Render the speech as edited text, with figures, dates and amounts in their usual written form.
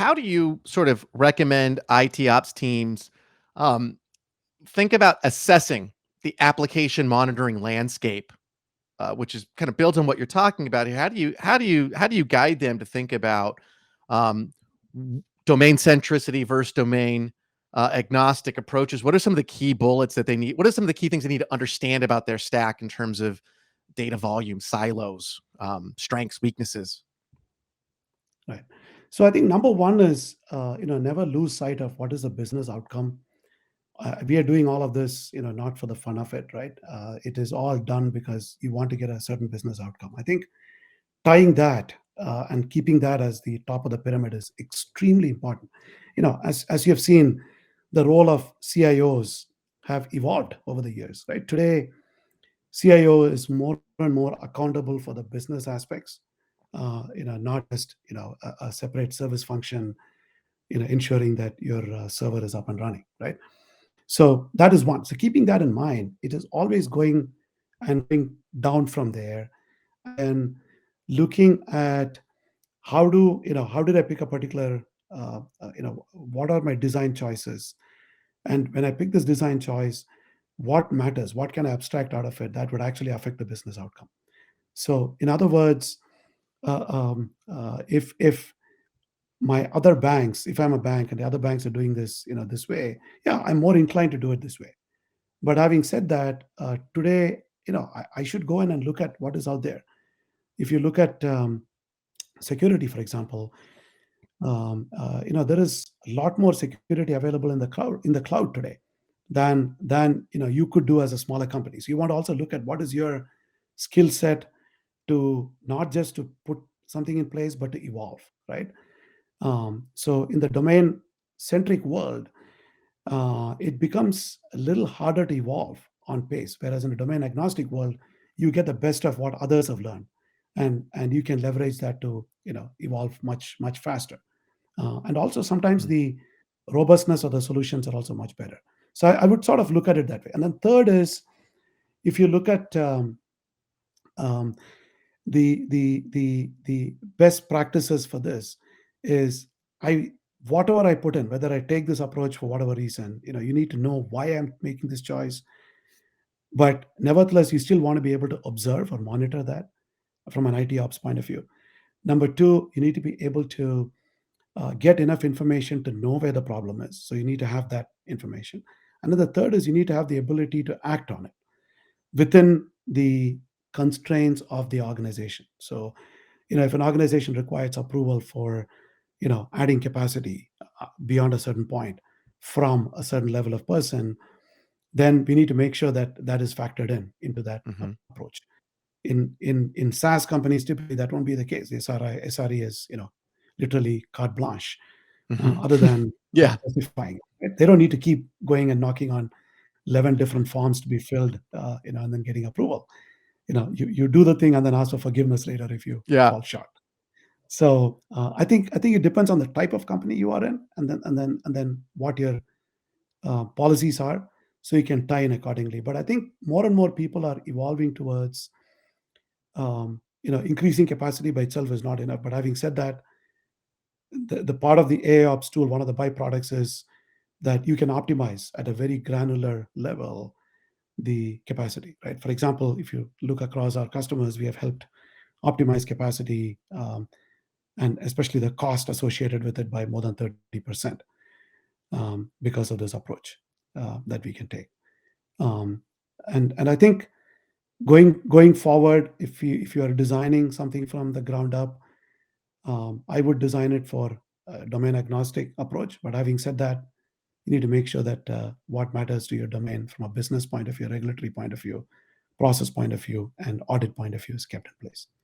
how do you sort of recommend IT ops teams um, think about assessing the application monitoring landscape, which is kind of built on what you're talking about here? How do you guide them to think about um, domain centricity versus domain agnostic approaches? What are some of the key bullets that they need? What are some of the key things they need to understand about their stack in terms of data volume, silos, strengths, weaknesses? Right. So I think number one is never lose sight of what is the business outcome. We are doing all of this, not for the fun of it, right? It is all done because you want to get a certain business outcome. I think tying that and keeping that as the top of the pyramid is extremely important. As you have seen, the role of CIOs have evolved over the years, right? Today, CIO is more and more accountable for the business aspects, not just a separate service function, ensuring that your server is up and running, right? So that is one. So keeping that in mind, it is always going and going down from there, and looking at how did I pick a particular what are my design choices, and when I pick this design choice, what matters, what can I abstract out of it that would actually affect the business outcome. So in other words, if my other banks, if I'm a bank and the other banks are doing this, this way, yeah, I'm more inclined to do it this way. But having said that, today, I should go in and look at what is out there. If you look at security, for example, there is a lot more security available in the cloud today than you could do as a smaller company. So you want to also look at what is your skill set to not just to put something in place, but to evolve, right? So in the domain centric world, it becomes a little harder to evolve on pace. Whereas in a domain agnostic world, you get the best of what others have learned, and you can leverage that to evolve much faster. And also sometimes Mhm. the robustness of the solutions are also much better. So I would sort of look at it that way. And then third is, if you look at um, the best practices for this, is I whatever I put in, whether I take this approach for whatever reason, you need to know why I'm making this choice. But nevertheless, you still want to be able to observe or monitor that from an IT ops point of view. Number two, you need to be able to get enough information to know where the problem is. So you need to have that information. And then the third is you need to have the ability to act on it within the constraints of the organization. So, if an organization requires approval for, adding capacity beyond a certain point from a certain level of person, then we need to make sure that that is factored in into that Mhm. approach. In SaaS companies, typically that won't be the case. The SRE is, literally carte blanche, Mhm. other than Yeah. specifying. Right? They don't need to keep going and knocking on 11 different forms to be filled, and then getting approval. You do the thing and then ask for forgiveness later if you Yeah. fall short. So I think it depends on the type of company you are in, and then what your policies are, so you can tie in accordingly. But I think more and more people are evolving towards increasing capacity by itself is not enough. But having said that, the part of the AIOps tool, one of the byproducts is that you can optimize at a very granular level the capacity, right? For example, if you look across our customers, we have helped optimize capacity, and especially the cost associated with it, by more than 30%, because of this approach that we can take. Um, and I think going forward, if you are designing something from the ground up, I would design it for a domain agnostic approach. But having said that, you need to make sure that what matters to your domain from a business point of view, regulatory point of view, process point of view, and audit point of view is kept in place.